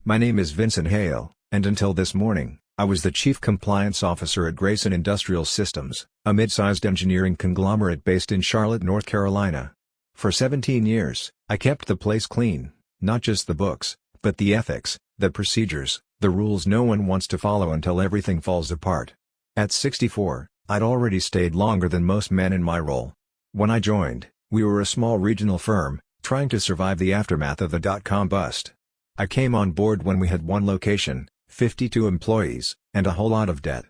My name is Vincent Hale, and until this morning, I was the Chief Compliance Officer at Grayson Industrial Systems, a mid-sized engineering conglomerate based in Charlotte, North Carolina. For 17 years, I kept the place clean, not just the books, but the ethics, the procedures, the rules no one wants to follow until everything falls apart. At 64, I'd already stayed longer than most men in my role. When I joined, we were a small regional firm, trying to survive the aftermath of the dot-com bust. I came on board when we had one location, 52 employees, and a whole lot of debt.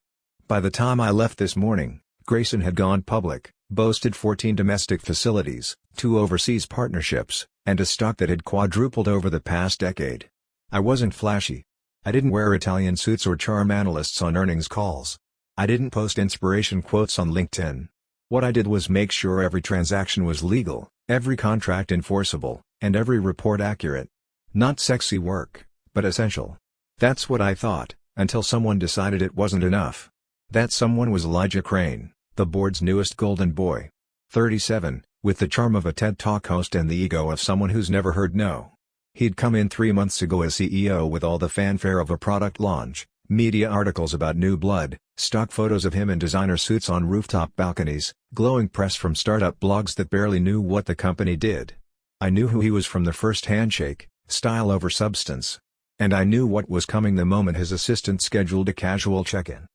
By the time I left this morning, Grayson had gone public, boasted 14 domestic facilities, 2 overseas partnerships, and a stock that had quadrupled over the past decade. I wasn't flashy. I didn't wear Italian suits or charm analysts on earnings calls. I didn't post inspiration quotes on LinkedIn. What I did was make sure every transaction was legal, every contract enforceable, and every report accurate. Not sexy work, but essential. That's what I thought, until someone decided it wasn't enough. That someone was Elijah Crane, the board's newest golden boy. 37, with the charm of a TED Talk host and the ego of someone who's never heard no. He'd come in 3 months ago as CEO with all the fanfare of a product launch, media articles about new blood, stock photos of him in designer suits on rooftop balconies, glowing press from startup blogs that barely knew what the company did. I knew who he was from the first handshake. Style over substance. And I knew what was coming the moment his assistant scheduled a casual check-in.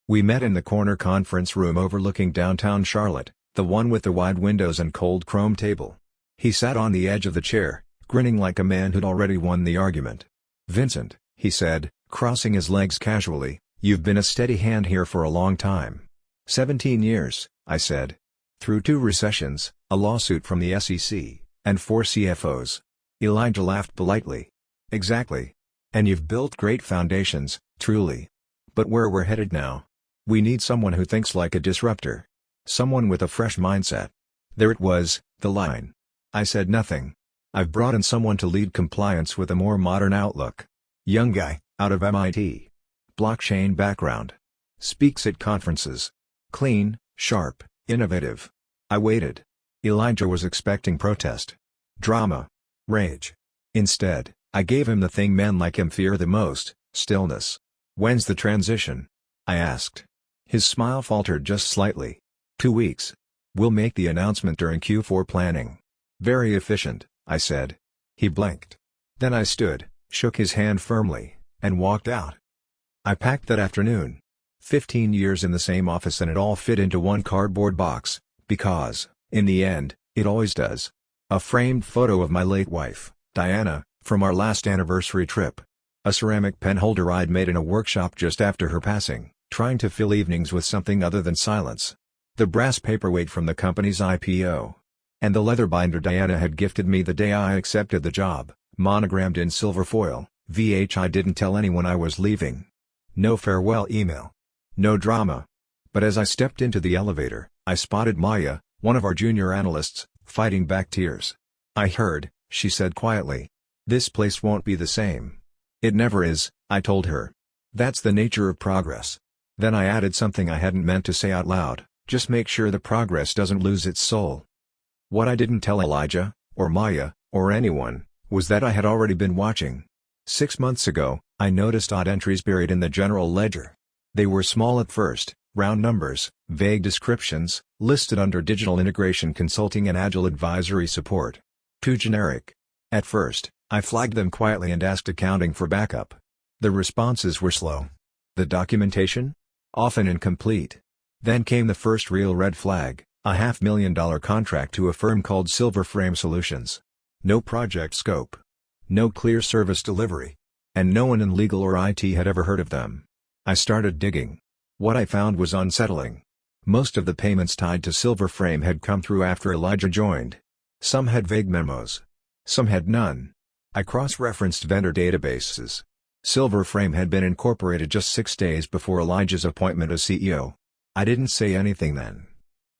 We met in the corner conference room overlooking downtown Charlotte, the one with the wide windows and cold chrome table. He sat on the edge of the chair, grinning like a man who'd already won the argument. "Vincent," he said, crossing his legs casually, "you've been a steady hand here for a long time." 17 years, I said. Through 2 recessions, a lawsuit from the SEC, and 4 CFOs. Elijah laughed politely. "Exactly. And you've built great foundations, truly. But where we're headed now? We need someone who thinks like a disruptor. Someone with a fresh mindset." There it was, the line. I said nothing. "I've brought in someone to lead compliance with a more modern outlook. Young guy, out of MIT. Blockchain background. Speaks at conferences. Clean, sharp, innovative." I waited. Elijah was expecting protest. Drama. Rage. Instead, I gave him the thing men like him fear the most, stillness. "When's the transition?" I asked. His smile faltered just slightly. 2 weeks. We'll make the announcement during Q4 planning." "Very efficient," I said. He blinked. Then I stood, shook his hand firmly, and walked out. I packed that afternoon. 15 years in the same office and it all fit into one cardboard box, because, in the end, it always does. A framed photo of my late wife, Diana, from our last anniversary trip. A ceramic pen holder I'd made in a workshop just after her passing, trying to fill evenings with something other than silence. The brass paperweight from the company's IPO. And the leather binder Diana had gifted me the day I accepted the job, monogrammed in silver foil, VH. I didn't tell anyone I was leaving. No farewell email. No drama. But as I stepped into the elevator, I spotted Maya, one of our junior analysts, fighting back tears. "I heard," she said quietly. "This place won't be the same." "It never is," I told her. "That's the nature of progress." Then I added something I hadn't meant to say out loud, "Just make sure the progress doesn't lose its soul." What I didn't tell Elijah, or Maya, or anyone, was that I had already been watching. 6 months ago, I noticed odd entries buried in the general ledger. They were small at first, round numbers, vague descriptions, listed under digital integration consulting and agile advisory support. Too generic. At first, I flagged them quietly and asked accounting for backup. The responses were slow. The documentation? Often incomplete. Then came the first real red flag, a $500,000 contract to a firm called Silver Frame Solutions. No project scope. No clear service delivery. And no one in legal or IT had ever heard of them. I started digging. What I found was unsettling. Most of the payments tied to Silver Frame had come through after Elijah joined. Some had vague memos. Some had none. I cross-referenced vendor databases. Silver Frame had been incorporated just 6 days before Elijah's appointment as CEO. I didn't say anything then.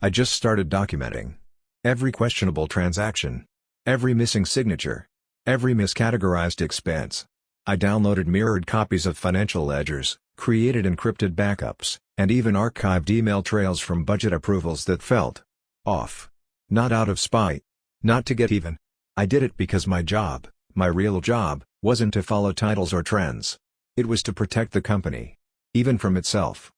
I just started documenting. Every questionable transaction. Every missing signature. Every miscategorized expense. I downloaded mirrored copies of financial ledgers, created encrypted backups, and even archived email trails from budget approvals that felt off. Not out of spite. Not to get even. I did it because my job, my real job, wasn't to follow titles or trends. It was to protect the company. Even from itself.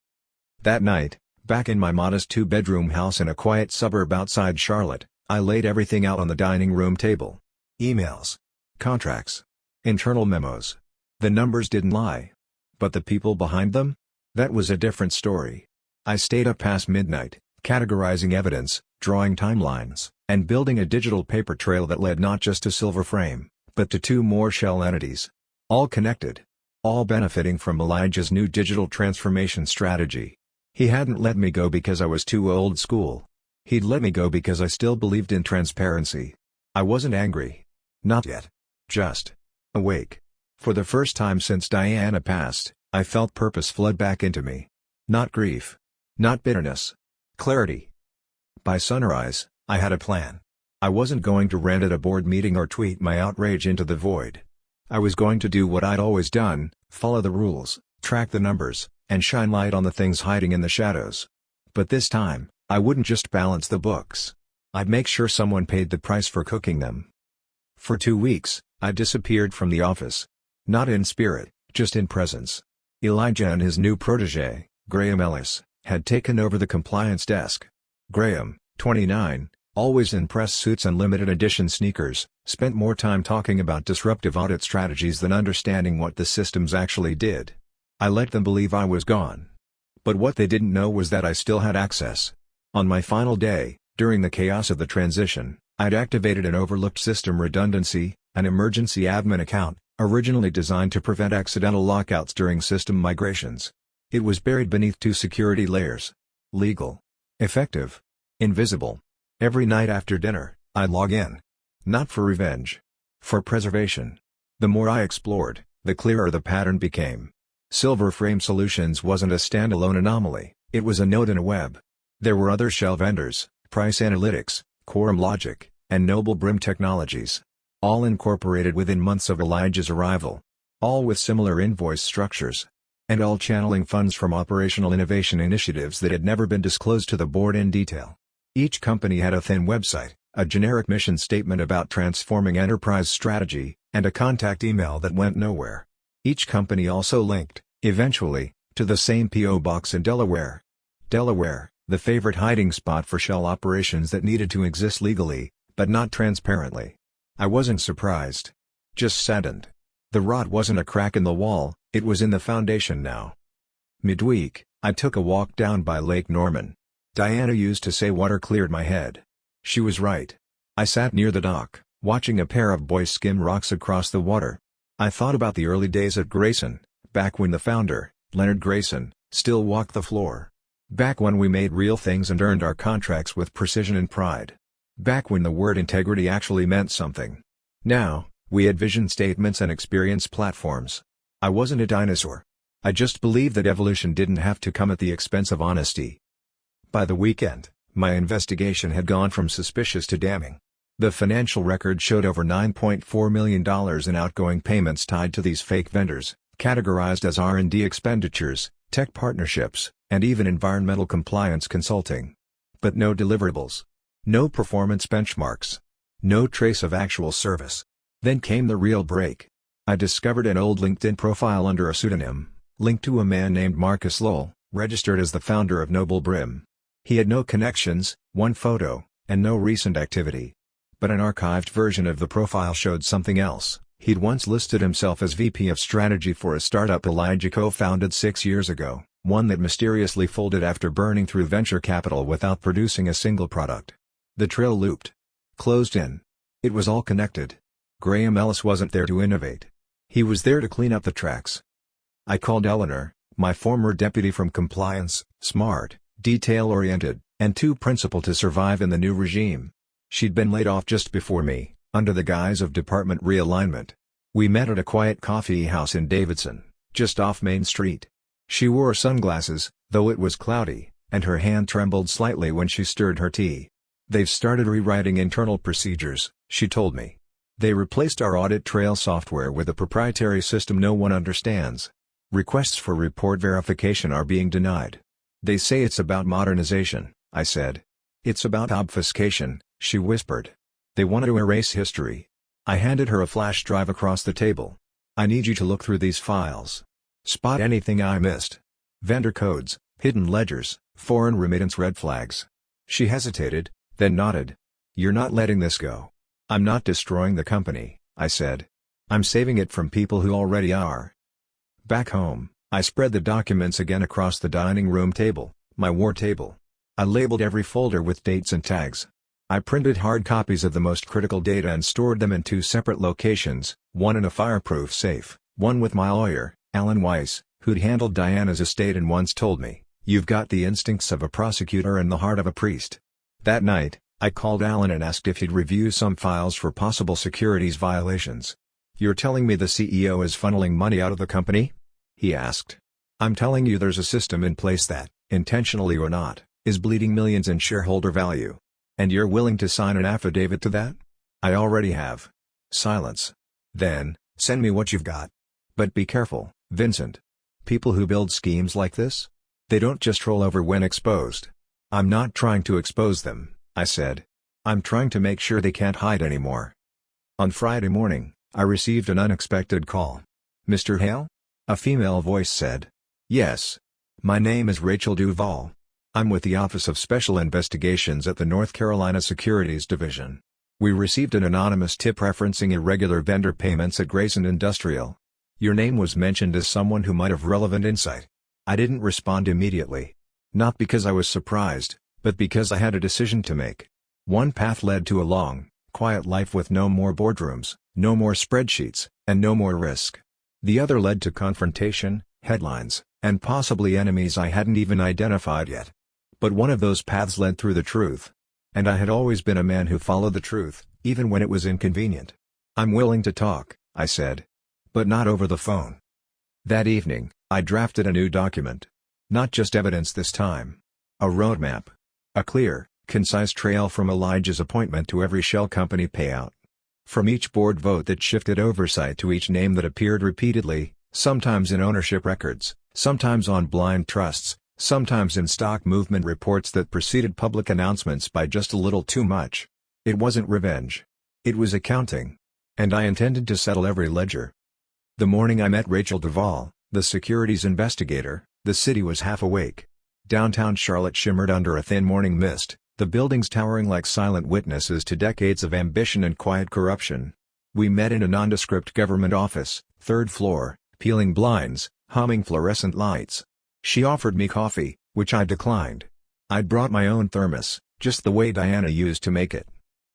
That night, back in my modest two-bedroom house in a quiet suburb outside Charlotte, I laid everything out on the dining room table. Emails. Contracts. Internal memos. The numbers didn't lie. But the people behind them? That was a different story. I stayed up past midnight, categorizing evidence, drawing timelines, and building a digital paper trail that led not just to Silver Frame, but to two more shell entities. All connected. All benefiting from Elijah's new digital transformation strategy. He hadn't let me go because I was too old school. He'd let me go because I still believed in transparency. I wasn't angry. Not yet. Just awake. For the first time since Diana passed, I felt purpose flood back into me. Not grief. Not bitterness. Clarity. By sunrise, I had a plan. I wasn't going to rant at a board meeting or tweet my outrage into the void. I was going to do what I'd always done, follow the rules, track the numbers, and shine light on the things hiding in the shadows. But this time, I wouldn't just balance the books. I'd make sure someone paid the price for cooking them. For 2 weeks, I disappeared from the office. Not in spirit, just in presence. Elijah and his new protege, Graham Ellis, had taken over the compliance desk. Graham, 29, always in press suits and limited edition sneakers, spent more time talking about disruptive audit strategies than understanding what the systems actually did. I let them believe I was gone. But what they didn't know was that I still had access. On my final day, during the chaos of the transition, I'd activated an overlooked system redundancy, an emergency admin account, originally designed to prevent accidental lockouts during system migrations. It was buried beneath 2 security layers. Legal. Effective. Invisible. Every night after dinner, I'd log in. Not for revenge. For preservation. The more I explored, the clearer the pattern became. Silver Frame Solutions wasn't a standalone anomaly, it was a node in a web. There were other shell vendors, Price Analytics, Quorum Logic, and Noble Brim Technologies. All incorporated within months of Elijah's arrival. All with similar invoice structures. And all channeling funds from operational innovation initiatives that had never been disclosed to the board in detail. Each company had a thin website, a generic mission statement about transforming enterprise strategy, and a contact email that went nowhere. Each company also linked, eventually, to the same P.O. box in Delaware. Delaware, the favorite hiding spot for shell operations that needed to exist legally, but not transparently. I wasn't surprised. Just saddened. The rot wasn't a crack in the wall, it was in the foundation now. Midweek, I took a walk down by Lake Norman. Diana used to say water cleared my head. She was right. I sat near the dock, watching a pair of boys skim rocks across the water. I thought about the early days at Grayson, back when the founder, Leonard Grayson, still walked the floor. Back when we made real things and earned our contracts with precision and pride. Back when the word integrity actually meant something. Now, we had vision statements and experience platforms. I wasn't a dinosaur. I just believed that evolution didn't have to come at the expense of honesty. By the weekend, my investigation had gone from suspicious to damning. The financial record showed over $9.4 million in outgoing payments tied to these fake vendors, categorized as R&D expenditures, tech partnerships, and even environmental compliance consulting. But no deliverables. No performance benchmarks. No trace of actual service. Then came the real break. I discovered an old LinkedIn profile under a pseudonym, linked to a man named Marcus Lowell, registered as the founder of Noble Brim. He had no connections, one photo, and no recent activity. But an archived version of the profile showed something else. He'd once listed himself as VP of Strategy for a startup Elijah co-founded 6 years ago, one that mysteriously folded after burning through venture capital without producing a single product. The trail looped. Closed in. It was all connected. Graham Ellis wasn't there to innovate. He was there to clean up the tracks. I called Eleanor, my former deputy from compliance, smart, detail-oriented, and too principled to survive in the new regime. She'd been laid off just before me, under the guise of department realignment. We met at a quiet coffee house in Davidson, just off Main Street. She wore sunglasses, though it was cloudy, and her hand trembled slightly when she stirred her tea. "They've started rewriting internal procedures," she told me. "They replaced our audit trail software with a proprietary system no one understands. Requests for report verification are being denied. They say it's about modernization," I said. "It's about obfuscation," she whispered. "They want to erase history." I handed her a flash drive across the table. I need you to look through these files. Spot anything I missed. Vendor codes, hidden ledgers, foreign remittance red flags." She hesitated, then nodded. "You're not letting this go." "I'm not destroying the company," I said. "I'm saving it from people who already are." Back home, I spread the documents again across the dining room table, my war table. I labeled every folder with dates and tags. I printed hard copies of the most critical data and stored them in 2 separate locations, one in a fireproof safe, one with my lawyer, Alan Weiss, who'd handled Diana's estate and once told me, "You've got the instincts of a prosecutor and the heart of a priest." That night, I called Alan and asked if he'd review some files for possible securities violations. "You're telling me the CEO is funneling money out of the company?" he asked. "I'm telling you there's a system in place that, intentionally or not, is bleeding millions in shareholder value. And you're willing to sign an affidavit to that?" "I already have." Silence. "Then, send me what you've got. But be careful, Vincent. People who build schemes like this? They don't just roll over when exposed." "I'm not trying to expose them," I said. "I'm trying to make sure they can't hide anymore." On Friday morning, I received an unexpected call. "Mr. Hale?" a female voice said. "Yes. My name is Rachel Duvall. I'm with the Office of Special Investigations at the North Carolina Securities Division. We received an anonymous tip referencing irregular vendor payments at Grayson Industrial. Your name was mentioned as someone who might have relevant insight." I didn't respond immediately. Not because I was surprised, but because I had a decision to make. One path led to a long, quiet life with no more boardrooms, no more spreadsheets, and no more risk. The other led to confrontation, headlines, and possibly enemies I hadn't even identified yet. But one of those paths led through the truth. And I had always been a man who followed the truth, even when it was inconvenient. "I'm willing to talk," I said. "But not over the phone." That evening, I drafted a new document. Not just evidence this time. A roadmap. A clear, concise trail from Elijah's appointment to every shell company payout. From each board vote that shifted oversight to each name that appeared repeatedly, sometimes in ownership records, sometimes on blind trusts, sometimes in stock movement reports that preceded public announcements by just a little too much. It wasn't revenge. It was accounting. And I intended to settle every ledger. The morning I met Rachel Duvall, the securities investigator, the city was half awake. Downtown Charlotte shimmered under a thin morning mist, the buildings towering like silent witnesses to decades of ambition and quiet corruption. We met in a nondescript government office, 3rd floor, peeling blinds, humming fluorescent lights. She offered me coffee, which I declined. I'd brought my own thermos, just the way Diana used to make it.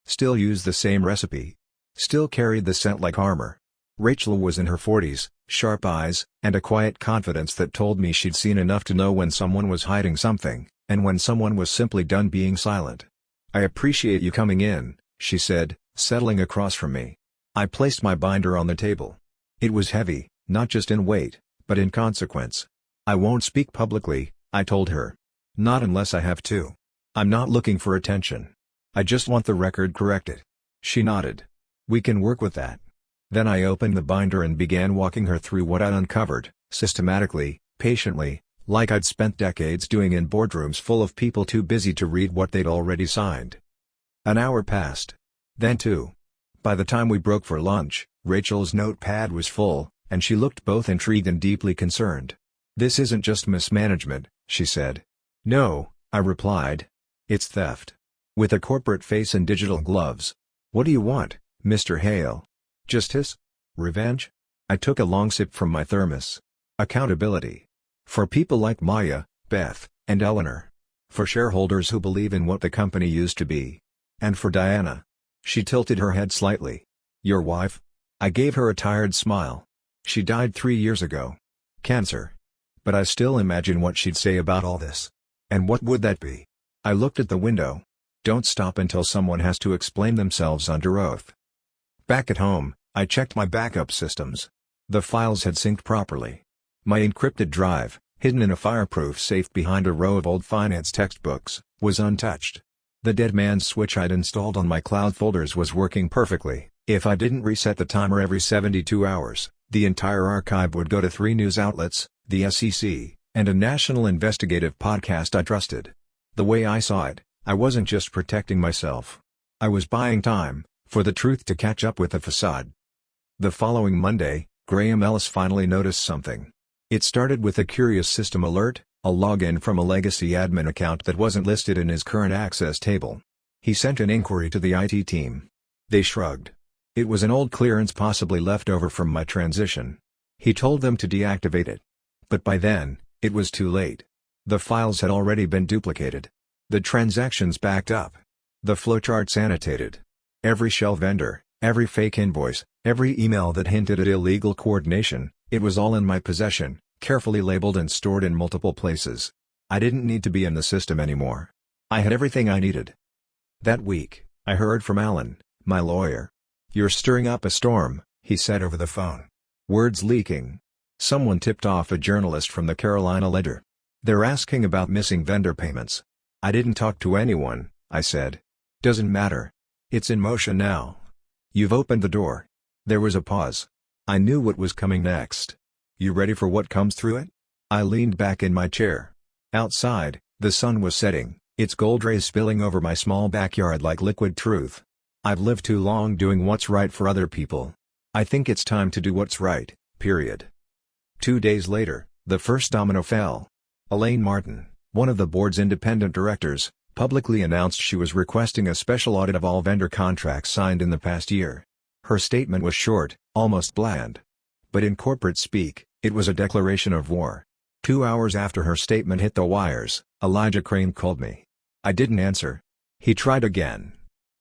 Still used the same recipe. Still carried the scent like armor. Rachel was in her 40s, sharp eyes, and a quiet confidence that told me she'd seen enough to know when someone was hiding something, and when someone was simply done being silent. "I appreciate you coming in," she said, settling across from me. I placed my binder on the table. It was heavy, not just in weight, but in consequence. "I won't speak publicly," I told her. "Not unless I have to. I'm not looking for attention. I just want the record corrected." She nodded. "We can work with that." Then I opened the binder and began walking her through what I'd uncovered, systematically, patiently, like I'd spent decades doing in boardrooms full of people too busy to read what they'd already signed. An hour passed. Then 2. By the time we broke for lunch, Rachel's notepad was full, and she looked both intrigued and deeply concerned. "This isn't just mismanagement," she said. "No," I replied. "It's theft. With a corporate face and digital gloves. What do you want, Mr. Hale? Justice? Revenge?" I took a long sip from my thermos. "Accountability. For people like Maya, Beth, and Eleanor. For shareholders who believe in what the company used to be. And for Diana." She tilted her head slightly. "Your wife?" I gave her a tired smile. "She died 3 years ago. Cancer." But I still imagine what she'd say about all this. And what would that be? I looked at the window. Don't stop until someone has to explain themselves under oath. Back at home, I checked my backup systems. The files had synced properly. My encrypted drive, hidden in a fireproof safe behind a row of old finance textbooks, was untouched. The dead man's switch I'd installed on my cloud folders was working perfectly. If I didn't reset the timer every 72 hours, the entire archive would go to 3 news outlets, the SEC, and a national investigative podcast I trusted. The way I saw it, I wasn't just protecting myself. I was buying time, for the truth to catch up with the facade. The following Monday, Graham Ellis finally noticed something. It started with a curious system alert, a login from a legacy admin account that wasn't listed in his current access table. He sent an inquiry to the IT team. They shrugged. It was an old clearance possibly left over from my transition. He told them to deactivate it. But by then, it was too late. The files had already been duplicated. The transactions backed up. The flowcharts annotated. Every shell vendor, every fake invoice, every email that hinted at illegal coordination, it was all in my possession, carefully labeled and stored in multiple places. I didn't need to be in the system anymore. I had everything I needed. That week, I heard from Alan, my lawyer. "You're stirring up a storm," he said over the phone. "Words leaking. Someone tipped off a journalist from the Carolina Ledger. They're asking about missing vendor payments." "I didn't talk to anyone," I said. "Doesn't matter. It's in motion now. You've opened the door." There was a pause. I knew what was coming next. "You ready for what comes through it?" I leaned back in my chair. Outside, the sun was setting, its gold rays spilling over my small backyard like liquid truth. I've lived too long doing what's right for other people. I think it's time to do what's right, period. 2 days later, the first domino fell. Elaine Martin, one of the board's independent directors, publicly announced she was requesting a special audit of all vendor contracts signed in the past year. Her statement was short, almost bland. But in corporate speak, it was a declaration of war. 2 hours after her statement hit the wires, Elijah Crane called me. I didn't answer. He tried again.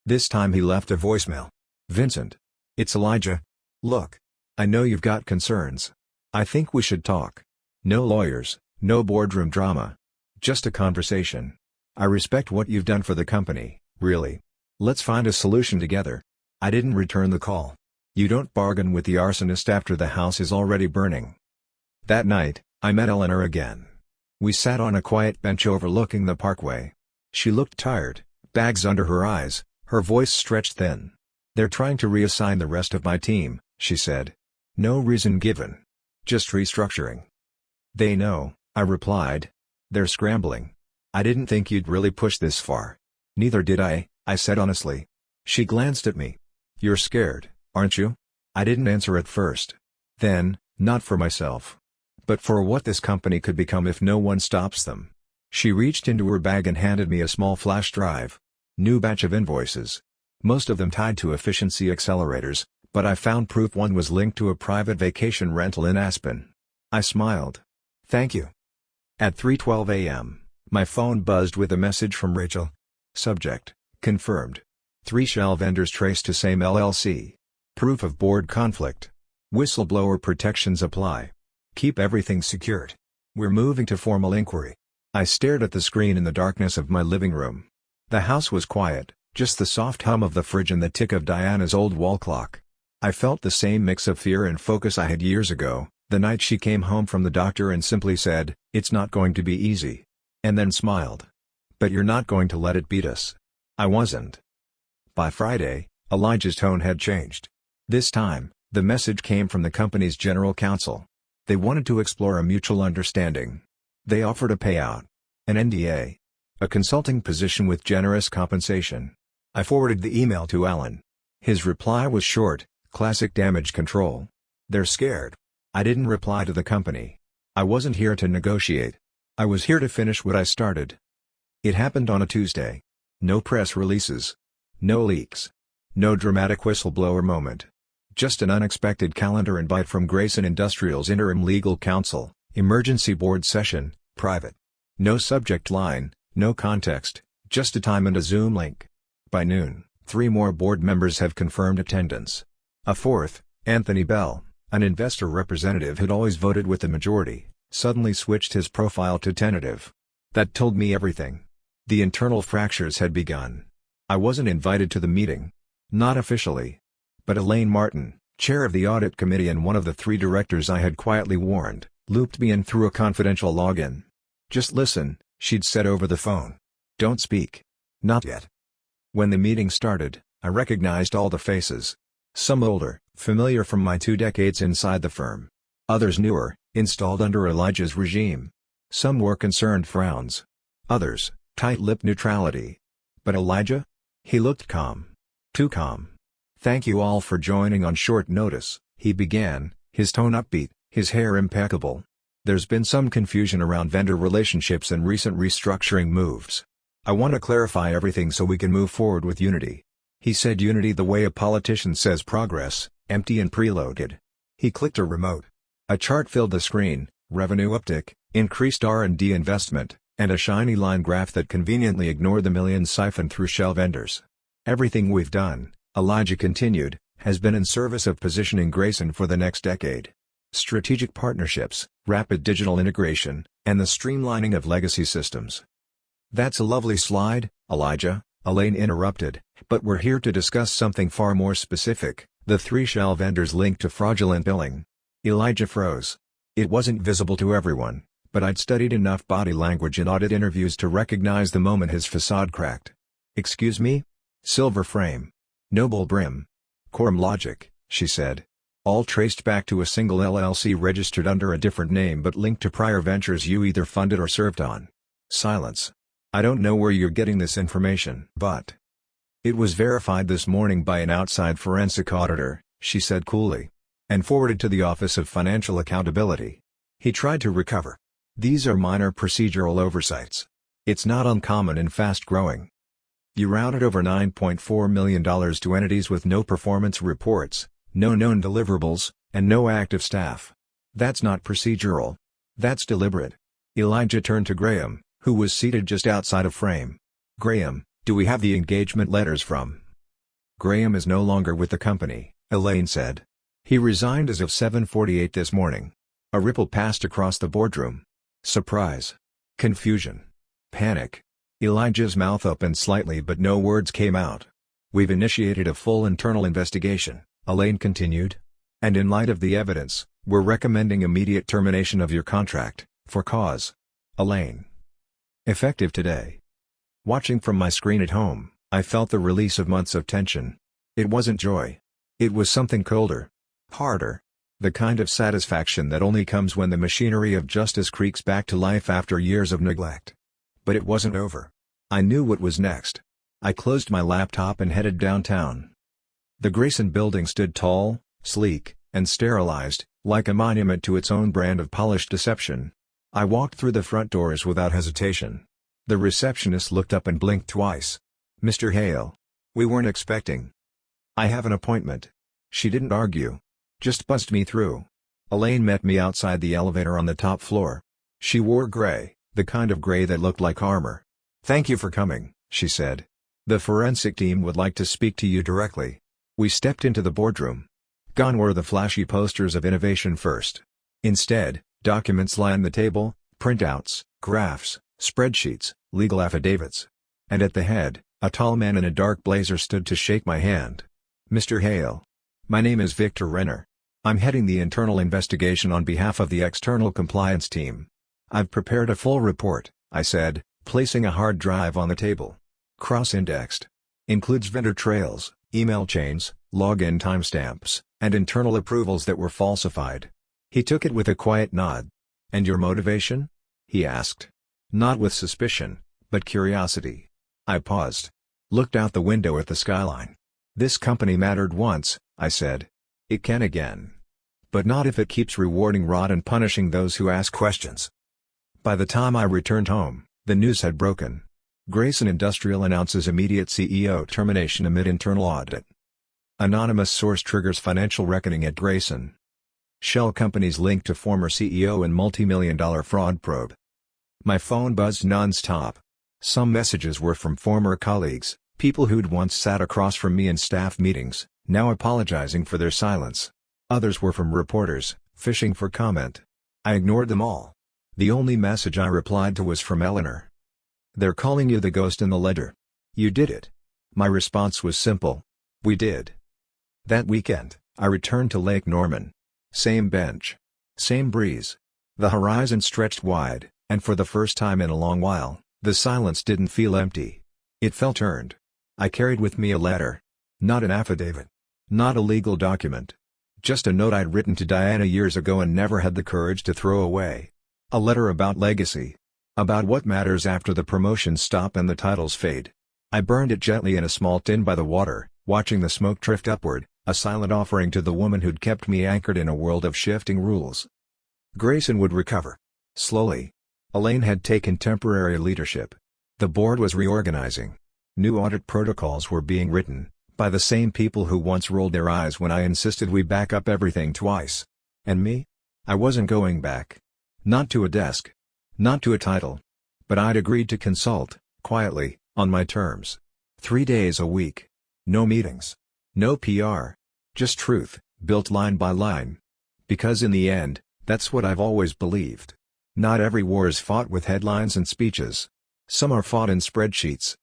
This time he left a voicemail. "Vincent. It's Elijah. Look. I know you've got concerns. I think we should talk. No lawyers, no boardroom drama. Just a conversation. I respect what you've done for the company, really. Let's find a solution together." I didn't return the call. You don't bargain with the arsonist after the house is already burning. That night, I met Eleanor again. We sat on a quiet bench overlooking the parkway. She looked tired, bags under her eyes, her voice stretched thin. "They're trying to reassign the rest of my team," she said. "No reason given. Just restructuring." "They know," I replied. "They're scrambling. I didn't think you'd really push this far." "Neither did I said honestly. She glanced at me. "You're scared, aren't you?" I didn't answer at first. Then, not for myself, but for what this company could become if no one stops them. She reached into her bag and handed me a small flash drive. New batch of invoices. Most of them tied to efficiency accelerators, but I found proof one was linked to a private vacation rental in Aspen. I smiled. "Thank you." At 3:12 a.m., my phone buzzed with a message from Rachel. Subject: confirmed. 3 shell vendors traced to same LLC. Proof of board conflict. Whistleblower protections apply. Keep everything secured. We're moving to formal inquiry. I stared at the screen in the darkness of my living room. The house was quiet, just the soft hum of the fridge and the tick of Diana's old wall clock. I felt the same mix of fear and focus I had years ago, the night she came home from the doctor and simply said, "It's not going to be easy." And then smiled. "But you're not going to let it beat us." I wasn't. By Friday, Elijah's tone had changed. This time, the message came from the company's general counsel. They wanted to explore a mutual understanding. They offered a payout. An NDA. A consulting position with generous compensation. I forwarded the email to Alan. His reply was short, classic damage control. "They're scared." I didn't reply to the company. I wasn't here to negotiate. I was here to finish what I started. It happened on a Tuesday. No press releases. No leaks. No dramatic whistleblower moment. Just an unexpected calendar invite from Grayson Industrial's interim legal counsel, emergency board session, private. No subject line, no context, just a time and a Zoom link. By noon, 3 more board members have confirmed attendance. A fourth, Anthony Bell, an investor representative who'd always voted with the majority, suddenly switched his profile to tentative. That told me everything. The internal fractures had begun. I wasn't invited to the meeting. Not officially. But Elaine Martin, chair of the audit committee and one of the 3 directors I had quietly warned, looped me in through a confidential login. "Just listen," she'd said over the phone. "Don't speak. Not yet." When the meeting started, I recognized all the faces. Some older, familiar from my 2 decades inside the firm. Others newer, installed under Elijah's regime. Some wore concerned frowns. Others, tight-lipped neutrality. But Elijah? He looked calm. Too calm. "Thank you all for joining on short notice," he began, His tone upbeat, his hair impeccable. There's been some confusion around vendor relationships and recent restructuring moves. I want to clarify everything so we can move forward with unity. He said unity the way a politician says progress, empty and preloaded. He clicked a remote. A chart filled the screen, revenue uptick, increased R&D investment, and a shiny line graph that conveniently ignored the millions siphoned through shell vendors. Everything we've done, Elijah continued, has been in service of positioning Grayson for the next decade. Strategic partnerships, rapid digital integration, and the streamlining of legacy systems. That's a lovely slide, Elijah, Elaine interrupted, but we're here to discuss something far more specific, the 3 shell vendors linked to fraudulent billing. Elijah froze. It wasn't visible to everyone, but I'd studied enough body language in audit interviews to recognize the moment his facade cracked. Excuse me? Silver frame. Noble brim. Quorum logic, she said. All traced back to a single LLC registered under a different name but linked to prior ventures you either funded or served on. Silence. I don't know where you're getting this information, but it was verified this morning by an outside forensic auditor, she said coolly, and forwarded to the Office of Financial Accountability. He tried to recover. These are minor procedural oversights. It's not uncommon in fast-growing. You routed over $9.4 million to entities with no performance reports, no known deliverables, and no active staff. That's not procedural. That's deliberate. Elijah turned to Graham, who was seated just outside of frame. Graham, do we have the engagement letters from? Graham is no longer with the company, Elaine said. He resigned as of 7:48 this morning. A ripple passed across the boardroom. Surprise. Confusion. Panic. Elijah's mouth opened slightly but no words came out. We've initiated a full internal investigation, Elaine continued. And in light of the evidence, we're recommending immediate termination of your contract, for cause. Elaine. Effective today. Watching from my screen at home, I felt the release of months of tension. It wasn't joy. It was something colder. Harder. The kind of satisfaction that only comes when the machinery of justice creaks back to life after years of neglect. But it wasn't over. I knew what was next. I closed my laptop and headed downtown. The Grayson building stood tall, sleek, and sterilized, like a monument to its own brand of polished deception. I walked through the front doors without hesitation. The receptionist looked up and blinked twice. Mr. Hale. We weren't expecting. I have an appointment. She didn't argue. Just buzzed me through. Elaine met me outside the elevator on the top floor. She wore gray, the kind of gray that looked like armor. Thank you for coming, she said. The forensic team would like to speak to you directly. We stepped into the boardroom. Gone were the flashy posters of innovation first. Instead, documents lined the table, printouts, graphs, spreadsheets, legal affidavits. And at the head, a tall man in a dark blazer stood to shake my hand. Mr. Hale. My name is Victor Renner. I'm heading the internal investigation on behalf of the external compliance team. I've prepared a full report, I said, placing a hard drive on the table. Cross-indexed. Includes vendor trails, email chains, login timestamps, and internal approvals that were falsified. He took it with a quiet nod. And your motivation? He asked. Not with suspicion, but curiosity. I paused. Looked out the window at the skyline. This company mattered once, I said. It can again. But not if it keeps rewarding rot and punishing those who ask questions. By the time I returned home, the news had broken. Grayson Industrial announces immediate CEO termination amid internal audit. Anonymous source triggers financial reckoning at Grayson. Shell companies linked to former CEO in multi-million-dollar fraud probe. My phone buzzed non-stop. Some messages were from former colleagues, people who'd once sat across from me in staff meetings, now apologizing for their silence. Others were from reporters, fishing for comment. I ignored them all. The only message I replied to was from Eleanor. They're calling you the ghost in the ledger. You did it. My response was simple. We did. That weekend, I returned to Lake Norman. Same bench. Same breeze. The horizon stretched wide, and for the first time in a long while, the silence didn't feel empty. It felt earned. I carried with me a letter. Not an affidavit. Not a legal document. Just a note I'd written to Diana years ago and never had the courage to throw away. A letter about legacy. About what matters after the promotions stop and the titles fade. I burned it gently in a small tin by the water, watching the smoke drift upward, A silent offering to the woman who'd kept me anchored in a world of shifting rules. Grayson would recover. Slowly. Elaine had taken temporary leadership. The board was reorganizing. New audit protocols were being written, by the same people who once rolled their eyes when I insisted we back up everything twice. And me? I wasn't going back. Not to a desk. Not to a title. But I'd agreed to consult, quietly, on my terms. 3 days a week. No meetings. No PR. Just truth, built line by line. Because in the end, that's what I've always believed. Not every war is fought with headlines and speeches. Some are fought in spreadsheets.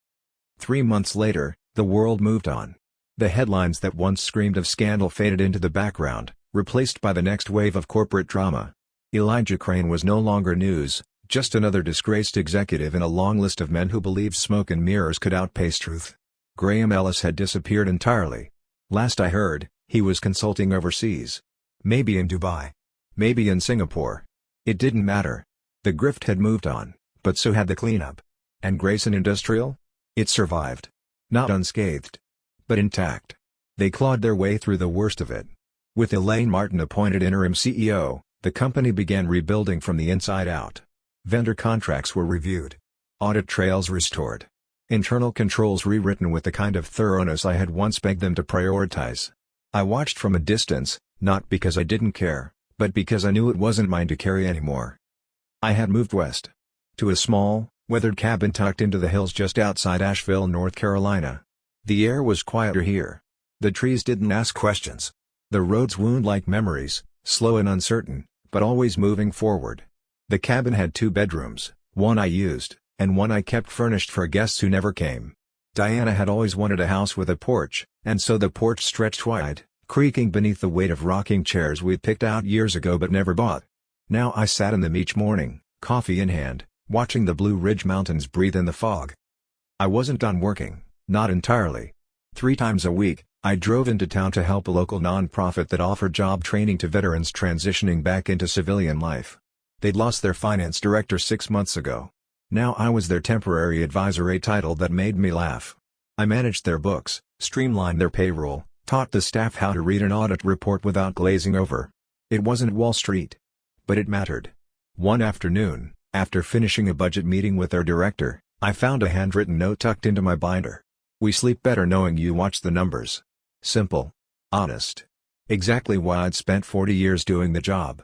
3 months later, the world moved on. The headlines that once screamed of scandal faded into the background, replaced by the next wave of corporate drama. Elijah Crane was no longer news, just another disgraced executive in a long list of men who believed smoke and mirrors could outpace truth. Graham Ellis had disappeared entirely. Last I heard, he was consulting overseas. Maybe in Dubai. Maybe in Singapore. It didn't matter. The grift had moved on, but so had the cleanup. And Grayson Industrial? It survived. Not unscathed. But intact. They clawed their way through the worst of it. With Elaine Martin appointed interim CEO, the company began rebuilding from the inside out. Vendor contracts were reviewed. Audit trails restored. Internal controls rewritten with the kind of thoroughness I had once begged them to prioritize. I watched from a distance, not because I didn't care, but because I knew it wasn't mine to carry anymore. I had moved west. To a small, weathered cabin tucked into the hills just outside Asheville, North Carolina. The air was quieter here. The trees didn't ask questions. The roads wound like memories, slow and uncertain, but always moving forward. The cabin had 2 bedrooms, one I used, and one I kept furnished for guests who never came. Diana had always wanted a house with a porch, and so the porch stretched wide, creaking beneath the weight of rocking chairs we'd picked out years ago but never bought. Now I sat in them each morning, coffee in hand, watching the Blue Ridge Mountains breathe in the fog. I wasn't done working, not entirely. 3 times a week, I drove into town to help a local nonprofit that offered job training to veterans transitioning back into civilian life. They'd lost their finance director 6 months ago. Now I was their temporary advisor, a title that made me laugh. I managed their books, streamlined their payroll, taught the staff how to read an audit report without glazing over. It wasn't Wall Street. But it mattered. One afternoon, after finishing a budget meeting with their director, I found a handwritten note tucked into my binder. "We sleep better knowing you watch the numbers." Simple. Honest. Exactly why I'd spent 40 years doing the job.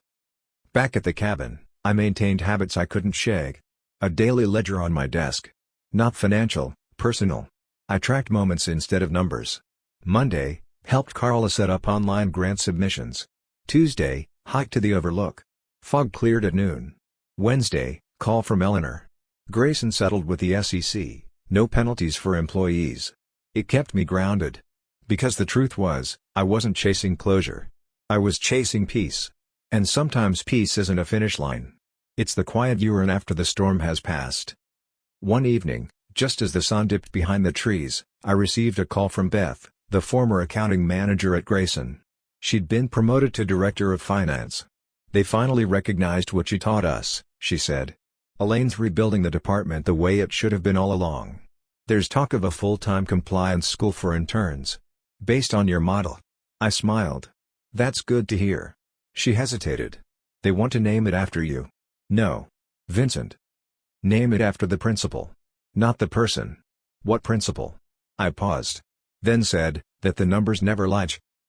Back at the cabin, I maintained habits I couldn't shake. A daily ledger on my desk. Not financial, personal. I tracked moments instead of numbers. Monday, helped Carla set up online grant submissions. Tuesday, hiked to the Overlook. Fog cleared at noon. Wednesday, call from Eleanor. Grayson settled with the SEC, no penalties for employees. It kept me grounded. Because the truth was, I wasn't chasing closure. I was chasing peace. And sometimes peace isn't a finish line. It's the quiet you earn after the storm has passed. One evening, just as the sun dipped behind the trees, I received a call from Beth, the former accounting manager at Grayson. She'd been promoted to director of finance. "They finally recognized what you taught us," she said. "Elaine's rebuilding the department the way it should have been all along. There's talk of a full-time compliance school for interns. Based on your model." I smiled. "That's good to hear." She hesitated. "They want to name it after you." "No. Vincent. Name it after the principal. Not the person." "What principal?" I paused. Then said, "That the numbers never lie.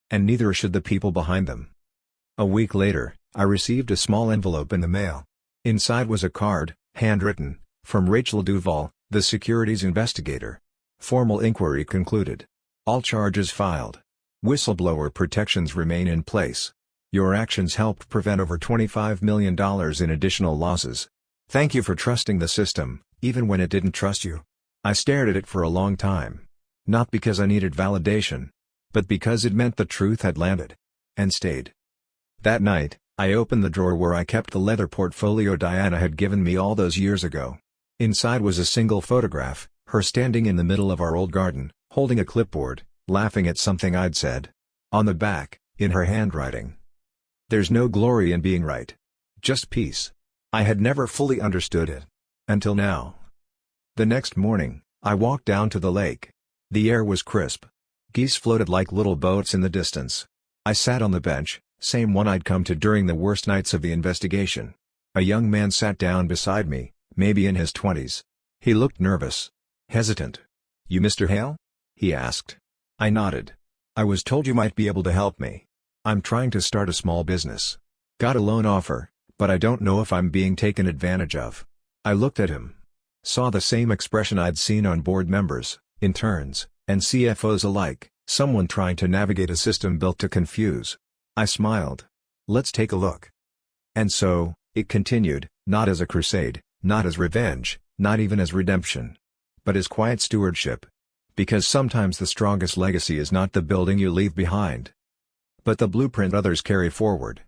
And neither should the people behind them." A week later, I received a small envelope in the mail. Inside was a card, handwritten, from Rachel Duval, the securities investigator. Formal inquiry concluded. All charges filed. Whistleblower protections remain in place. Your actions helped prevent over $25 million in additional losses. Thank you for trusting the system, even when it didn't trust you. I stared at it for a long time. Not because I needed validation, but because it meant the truth had landed. And stayed. That night, I opened the drawer where I kept the leather portfolio Diana had given me all those years ago. Inside was a single photograph, her standing in the middle of our old garden, holding a clipboard, laughing at something I'd said. On the back, in her handwriting. "There's no glory in being right. Just peace." I had never fully understood it. Until now. The next morning, I walked down to the lake. The air was crisp. Geese floated like little boats in the distance. I sat on the bench, same one I'd come to during the worst nights of the investigation. A young man sat down beside me, maybe in his 20s. He looked nervous. Hesitant. "You Mr. Hale?" he asked. I nodded. "I was told you might be able to help me. I'm trying to start a small business. Got a loan offer, but I don't know if I'm being taken advantage of." I looked at him. Saw the same expression I'd seen on board members, interns, and CFOs alike, someone trying to navigate a system built to confuse. I smiled. "Let's take a look." And so, it continued, not as a crusade, not as revenge, not even as redemption, but as quiet stewardship. Because sometimes the strongest legacy is not the building you leave behind, but the blueprint others carry forward.